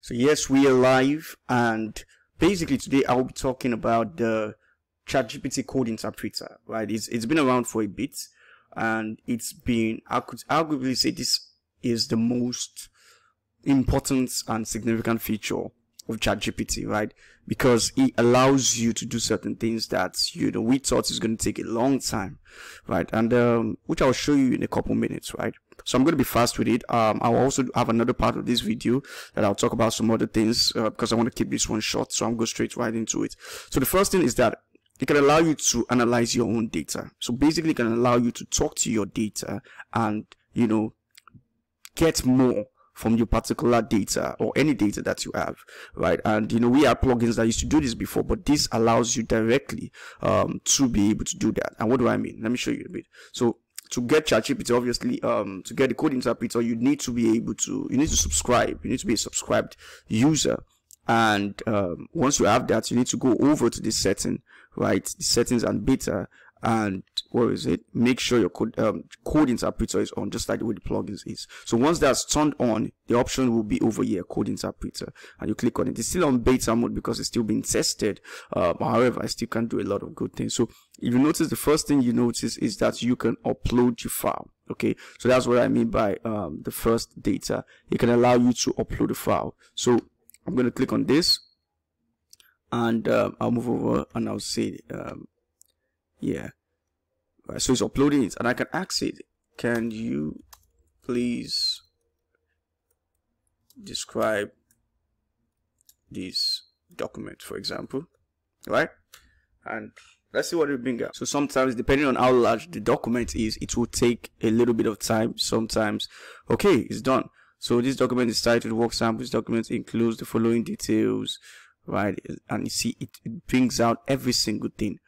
So yes, we are live, and basically today I'll be talking about the ChatGPT Code Interpreter, right? It's been around for a bit, and I could arguably say this is the most important and significant feature of ChatGPT, right? Because it allows you to do certain things that we thought is going to take a long time, right? And which I'll show you in a couple minutes, right? So I'm going to be fast with it. I'll also have another part of this video that I'll talk about some other things because I want to keep this one short. So I'm going straight right into it. So the first thing is that it can allow you to analyze your own data. So basically, it can allow you to talk to your data and get more from your particular data or any data that you have, right? And we have plugins that used to do this before, but this allows you directly to be able to do that. And what do I mean? Let me show you a bit. So to get ChatGPT, obviously, to get the code interpreter, you need to subscribe. You need to be a subscribed user. And once you have that, you need to go over to this setting, right? The settings and beta, and where is it? Make sure your code interpreter is on, just like the way the plugins is. So once that's turned on, the option will be over here, code interpreter, and you click on it. It's still on beta mode because it's still being tested. However, I still can do a lot of good things. So if you notice, the first thing you notice is that you can upload your file. Okay, so that's what I mean by the first data. It can allow you to upload a file. So I'm going to click on this, and I'll move over and I'll say yeah, right, so it's uploading it, and I can ask it, can you please describe this document, for example, right? And let's see what it brings up. So sometimes, depending on how large the document is, it will take a little bit of time. Sometimes, okay, it's done. So this document is titled work sample. This document includes the following details, right? And you see it brings out every single thing.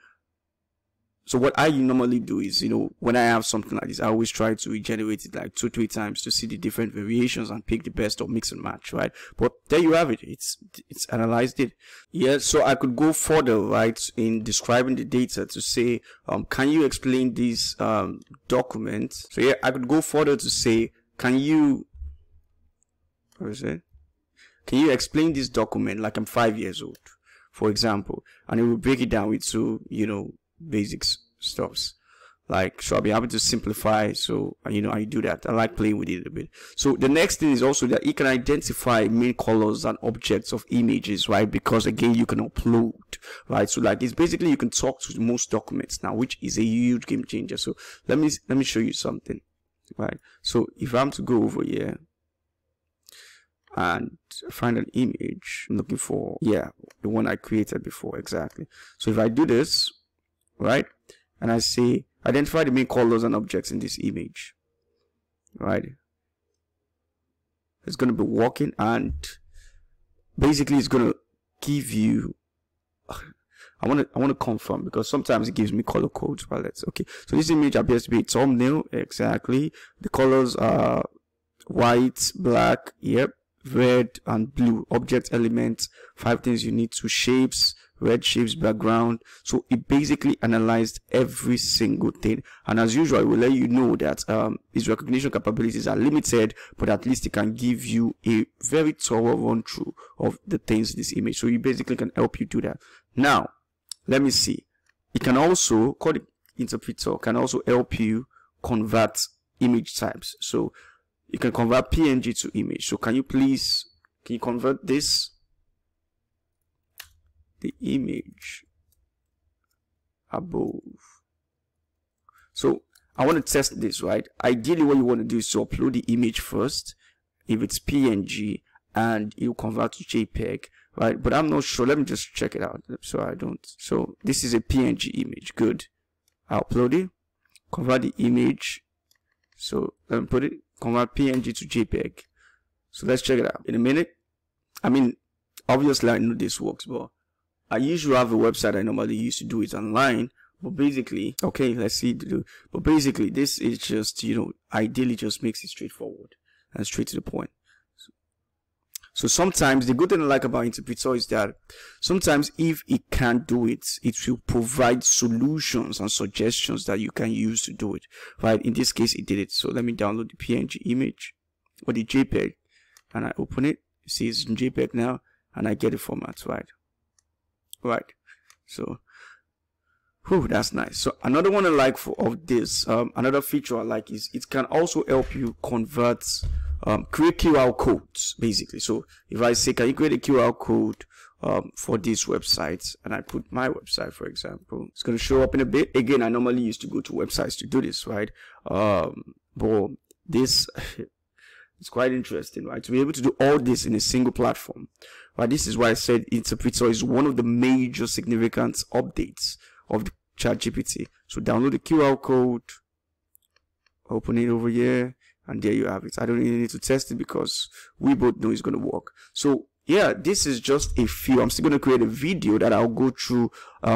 So what I normally do is, when I have something like this, I always try to regenerate it like 2-3 times to see the different variations and pick the best or mix and match, right? But there you have it. It's analyzed it. Yeah, so I could go further, right, in describing the data to say, can you explain this document? So yeah, I could go further to say, can you explain this document like I'm 5 years old, for example, and it will break it down into, basics stuffs. Like, so I'll be happy to simplify. So I do that. I like playing with it a bit. So the next thing is also that it can identify main colors and objects of images, right? Because again, you can upload, right? So like, it's basically, you can talk to most documents now, which is a huge game changer. So let me show you something, right? So if I'm to go over here and find an image I'm looking for, yeah, the one I created before, exactly. So if I do this, right, and I say identify the main colors and objects in this image, right, it's going to be working, and basically it's going to give you I want to confirm, because sometimes it gives me color codes palettes. Okay, so this image appears to be a thumbnail, exactly. The colors are white, black, yep, red and blue. Object elements, 5 things you need, 2 shapes, red shapes, background. So it basically analyzed every single thing, and as usual, it will let you know that its recognition capabilities are limited, but at least it can give you a very thorough run through of the things in this image. So it basically can help you do that. Now let me see, it can also, code interpreter can also help you convert image types. So you can convert PNG to image. So can you convert this, the image above? So I want to test this, right? Ideally, what you want to do is to upload the image first, if it's PNG, and you convert to JPEG, right? But I'm not sure. Let me just check it out. So this is a PNG image. Good. I'll upload it, convert the image. So let me put it, convert PNG to JPEG. So let's check it out in a minute. I mean, obviously I know this works, but I usually have a website I normally use to do it online. But basically, okay, let's see. But basically, this is just, ideally just makes it straightforward and straight to the point. So sometimes the good thing I like about interpreter is that sometimes if it can't do it, it will provide solutions and suggestions that you can use to do it, right? In this case, it did it. So let me download the PNG image or the JPEG, and I open it. You see it's in JPEG now, and I get the format, right? So, whew, that's nice. So another one I like of this, another feature I like is it can also help you convert, create QR codes, basically. So if I say, can you create a QR code for this website, and I put my website, for example, it's going to show up in a bit. Again, I normally used to go to websites to do this, right? But this it's quite interesting, right? To be able to do all this in a single platform, right? This is why I said Interpreter is one of the major significant updates of the ChatGPT. So download the QR code, open it over here, and there you have it. I don't really need to test it because we both know it's going to work. So yeah, this is just a few. I'm still going to create a video that I'll go through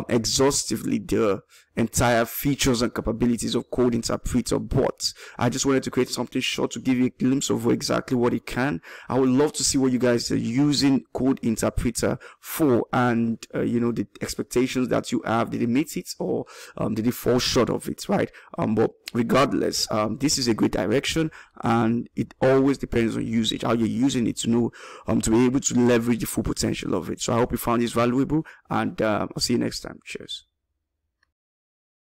exhaustively the entire features and capabilities of Code Interpreter, but I just wanted to create something short to give you a glimpse of exactly what it can. I would love to see what you guys are using Code Interpreter for, and you know, the expectations that you have. Did it meet it, or did it fall short of it, right? But regardless, this is a great direction, and it always depends on usage, how you're using it to know to be able to leverage the full potential of it. So I hope you found this valuable, and I'll see you next time. Cheers.